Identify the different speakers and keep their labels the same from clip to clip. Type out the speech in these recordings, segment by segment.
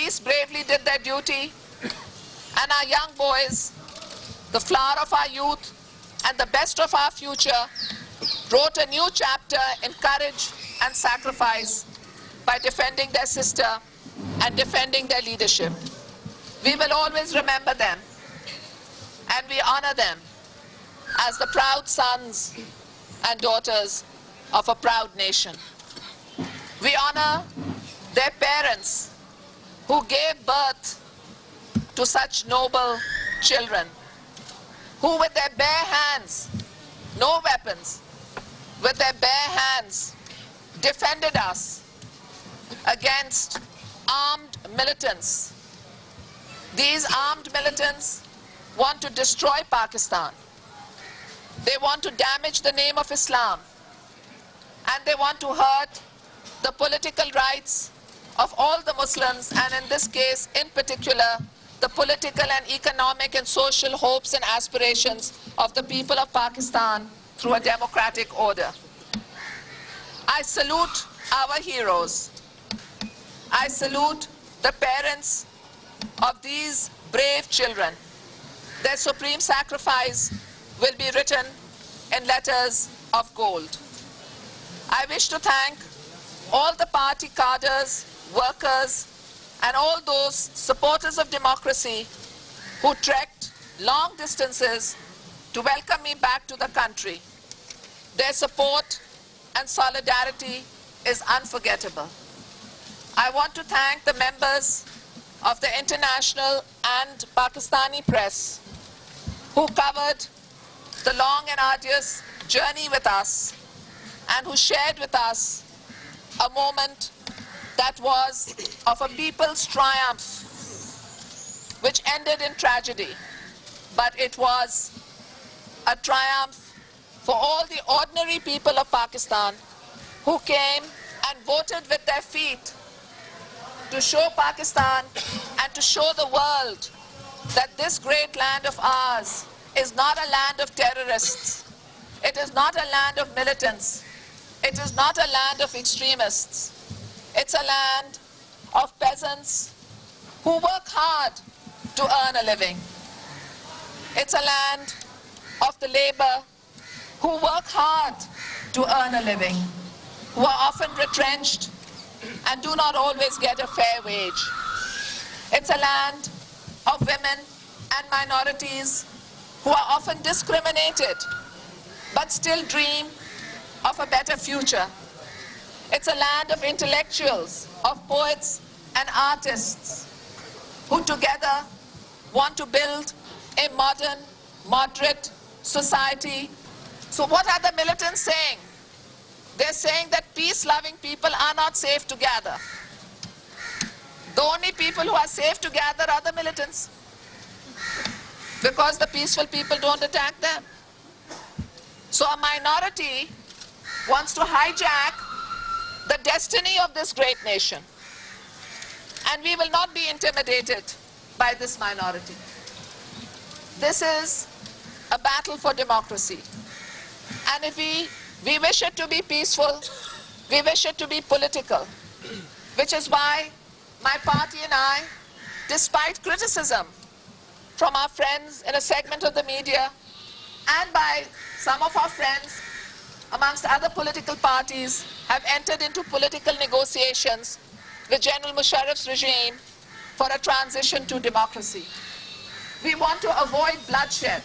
Speaker 1: police bravely did their duty, and our young boys, the flower of our youth and the best of our future, wrote a new chapter in courage and sacrifice by defending their sister and defending their leadership. We will always remember them, and we honor them as the proud sons and daughters of a proud nation. We honor their parents who gave birth to such noble children, who with their bare hands, no weapons, with their bare hands defended us against armed militants. These armed militants want to destroy Pakistan. They want to damage the name of Islam, and they want to hurt the political rights of all the Muslims, and in this case, in particular, the political and economic and social hopes and aspirations of the people of Pakistan through a democratic order. I salute our heroes. I salute the parents of these brave children. Their supreme sacrifice will be written in letters of gold. I wish to thank all the party cadres, workers, and all those supporters of democracy who trekked long distances to welcome me back to the country. Their support and solidarity is unforgettable. I want to thank the members of the international and Pakistani press who covered the long and arduous journey with us and who shared with us a moment that was of a people's triumph, which ended in tragedy, but it was a triumph for all the ordinary people of Pakistan who came and voted with their feet to show Pakistan and to show the world that this great land of ours is not a land of terrorists. It is not a land of militants. It is not a land of extremists. It's a land of peasants who work hard to earn a living. It's a land of the labor who work hard to earn a living, who are often retrenched and do not always get a fair wage. It's a land of women and minorities who are often discriminated but still dream of a better future. It's a land of intellectuals, of poets and artists who together want to build a modern, moderate society. So what are the militants saying? They're saying that peace-loving people are not safe to gather. The only people who are safe to gather are the militants, because the peaceful people don't attack them. So a minority wants to hijack the destiny of this great nation. And we will not be intimidated by this minority. This is a battle for democracy. And if we wish it to be peaceful, we wish it to be political, which is why my party and I, despite criticism from our friends in a segment of the media and by some of our friends amongst other political parties, have entered into political negotiations with General Musharraf's regime for a transition to democracy. We want to avoid bloodshed.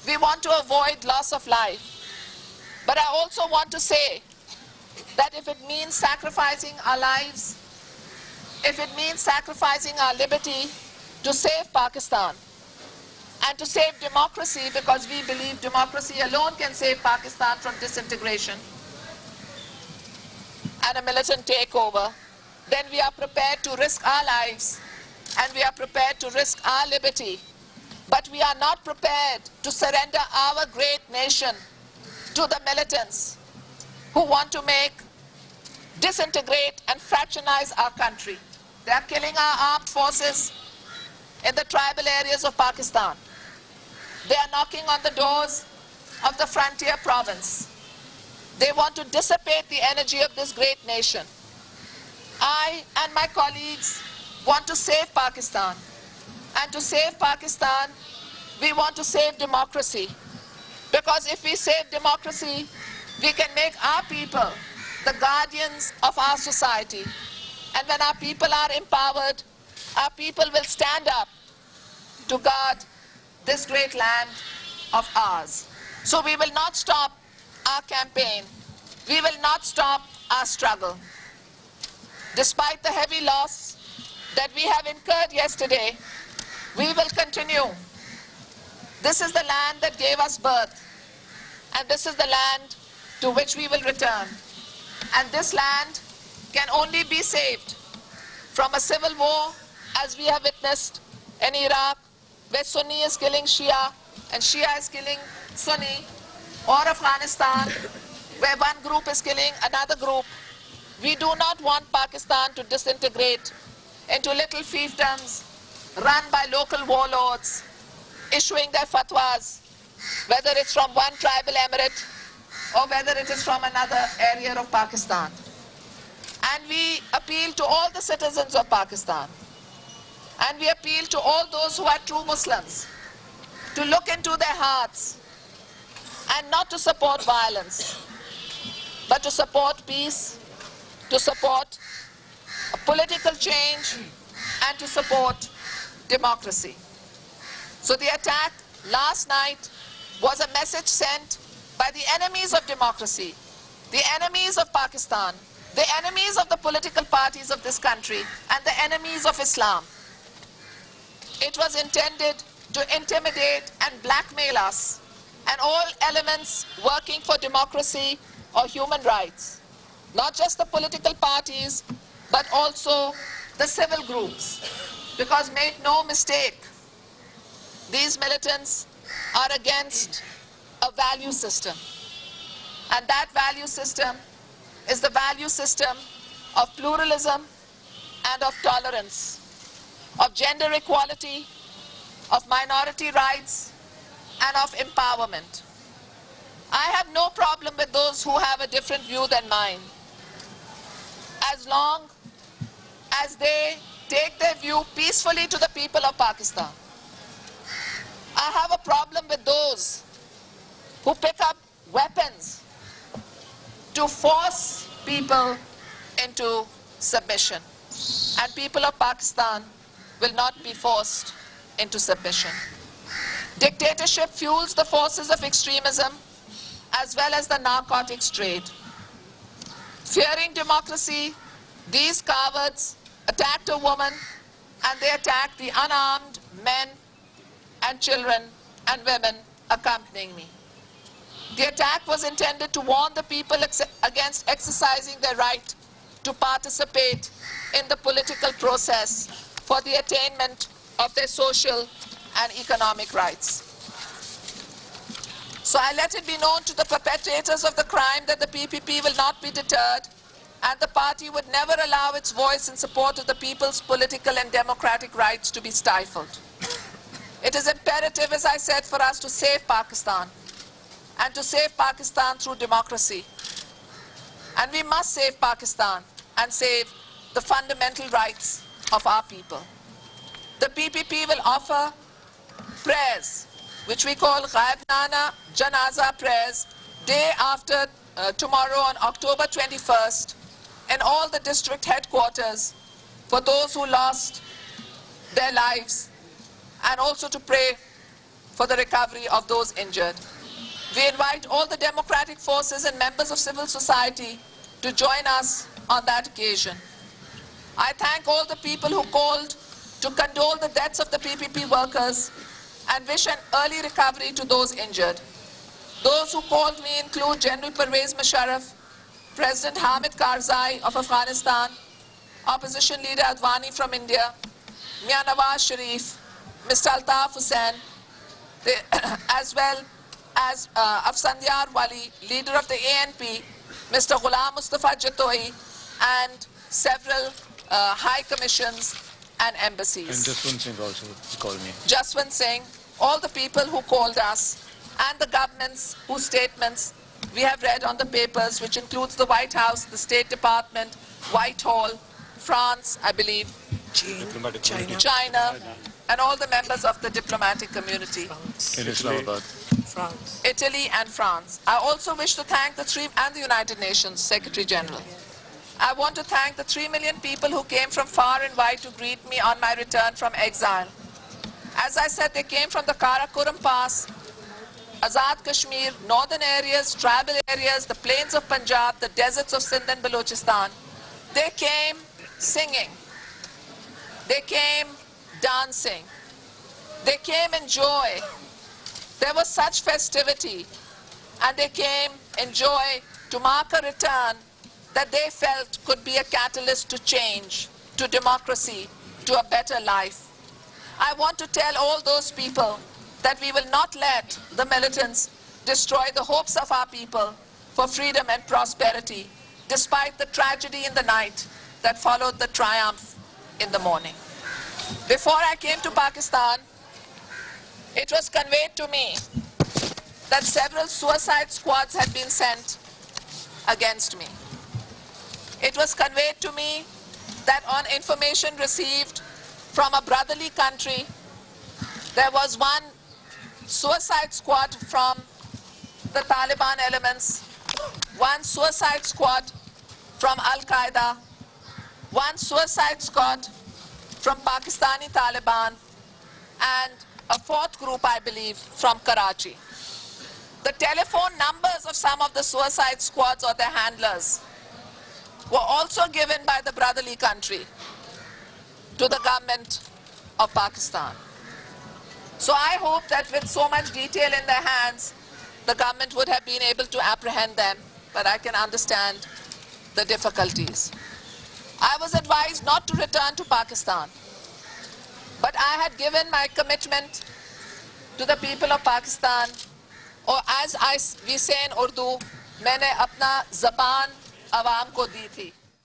Speaker 1: We want to avoid loss of life. But I also want to say that if it means sacrificing our lives, if it means sacrificing our liberty to save Pakistan and to save democracy, because we believe democracy alone can save Pakistan from disintegration and a militant takeover, then we are prepared to risk our lives and we are prepared to risk our liberty. But we are not prepared to surrender our great nation to the militants who want to disintegrate and fractionize our country. They are killing our armed forces in the tribal areas of Pakistan. They are knocking on the doors of the frontier province. They want to dissipate the energy of this great nation. I and my colleagues want to save Pakistan. And to save Pakistan, we want to save democracy. Because if we save democracy, we can make our people the guardians of our society. And when our people are empowered, our people will stand up to guard this great land of ours. So we will not stop our campaign. We will not stop our struggle. Despite the heavy loss that we have incurred yesterday, we will continue. This is the land that gave us birth, and this is the land to which we will return. And this land can only be saved from a civil war, as we have witnessed in Iraq, where Sunni is killing Shia and Shia is killing Sunni, or Afghanistan, where one group is killing another group. We do not want Pakistan to disintegrate into little fiefdoms run by local warlords, issuing their fatwas, whether it's from one tribal emirate or whether it is from another area of Pakistan. And we appeal to all the citizens of Pakistan, and we appeal to all those who are true Muslims to look into their hearts and not to support violence, but to support peace, to support a political change, and to support democracy. So the attack last night was a message sent by the enemies of democracy, the enemies of Pakistan, the enemies of the political parties of this country, and the enemies of Islam. It was intended to intimidate and blackmail us and all elements working for democracy or human rights. Not just the political parties, but also the civil groups. Because make no mistake, these militants are against a value system. And that value system is the value system of pluralism and of tolerance, of gender equality, of minority rights, and of empowerment. I have no problem with those who have a different view than mine, as long as they take their view peacefully to the people of Pakistan. I have a problem with those who pick up weapons to force people into submission. And people of Pakistan will not be forced into submission. Dictatorship fuels the forces of extremism as well as the narcotics trade. Fearing democracy, these cowards attacked a woman, and they attacked the unarmed men and children and women accompanying me. The attack was intended to warn the people against exercising their right to participate in the political process for the attainment of their social and economic rights. So I let it be known to the perpetrators of the crime that the PPP will not be deterred, and the party would never allow its voice in support of the people's political and democratic rights to be stifled. It is imperative, as I said, for us to save Pakistan, and to save Pakistan through democracy. And we must save Pakistan and save the fundamental rights of our people. The PPP will offer prayers, which we call Ghaibnana Janaza prayers, day after tomorrow on October 21st, in all the district headquarters for those who lost their lives, and also to pray for the recovery of those injured. We invite all the democratic forces and members of civil society to join us on that occasion. I thank all the people who called to condole the deaths of the PPP workers and wish an early recovery to those injured. Those who called me include General Pervez Musharraf, President Hamid Karzai of Afghanistan, Opposition Leader Advani from India, Mian Nawaz Sharif, Mr. Altaf Hussain, as well as Afsandiyar Wali, leader of the ANP, Mr. Ghulam Mustafa Jatoi, and several high commissions and embassies.
Speaker 2: And Jaswant Singh also called me.
Speaker 1: Jaswant Singh, all the people who called us, and the governments whose statements we have read on the papers, which includes the White House, the State Department, Whitehall, France, I believe, China, and all the members of the diplomatic community,
Speaker 2: In Islamabad.
Speaker 1: Italy and France. I also wish to thank the United Nations Secretary General. I want to thank the 3 million people who came from far and wide to greet me on my return from exile. As I said, they came from the Karakoram Pass, Azad Kashmir, northern areas, tribal areas, the plains of Punjab, the deserts of Sindh and Balochistan. They came singing. They came dancing. They came in joy. There was such festivity. And they came in joy to mark a return that they felt could be a catalyst to change, to democracy, to a better life. I want to tell all those people that we will not let the militants destroy the hopes of our people for freedom and prosperity, despite the tragedy in the night that followed the triumph in the morning. Before I came to Pakistan, it was conveyed to me that several suicide squads had been sent against me. It was conveyed to me that on information received from a brotherly country, there was one suicide squad from the Taliban elements, one suicide squad from Al-Qaeda, one suicide squad from Pakistani Taliban, and a fourth group, I believe, from Karachi. The telephone numbers of some of the suicide squads or their handlers were also given by the brotherly country to the government of Pakistan. So I hope that with so much detail in their hands, the government would have been able to apprehend them, but I can understand the difficulties. I was advised not to return to Pakistan, but I had given my commitment to the people of Pakistan, or as we say in Urdu, मैंने अपना ज़बान आवाम को दी थी.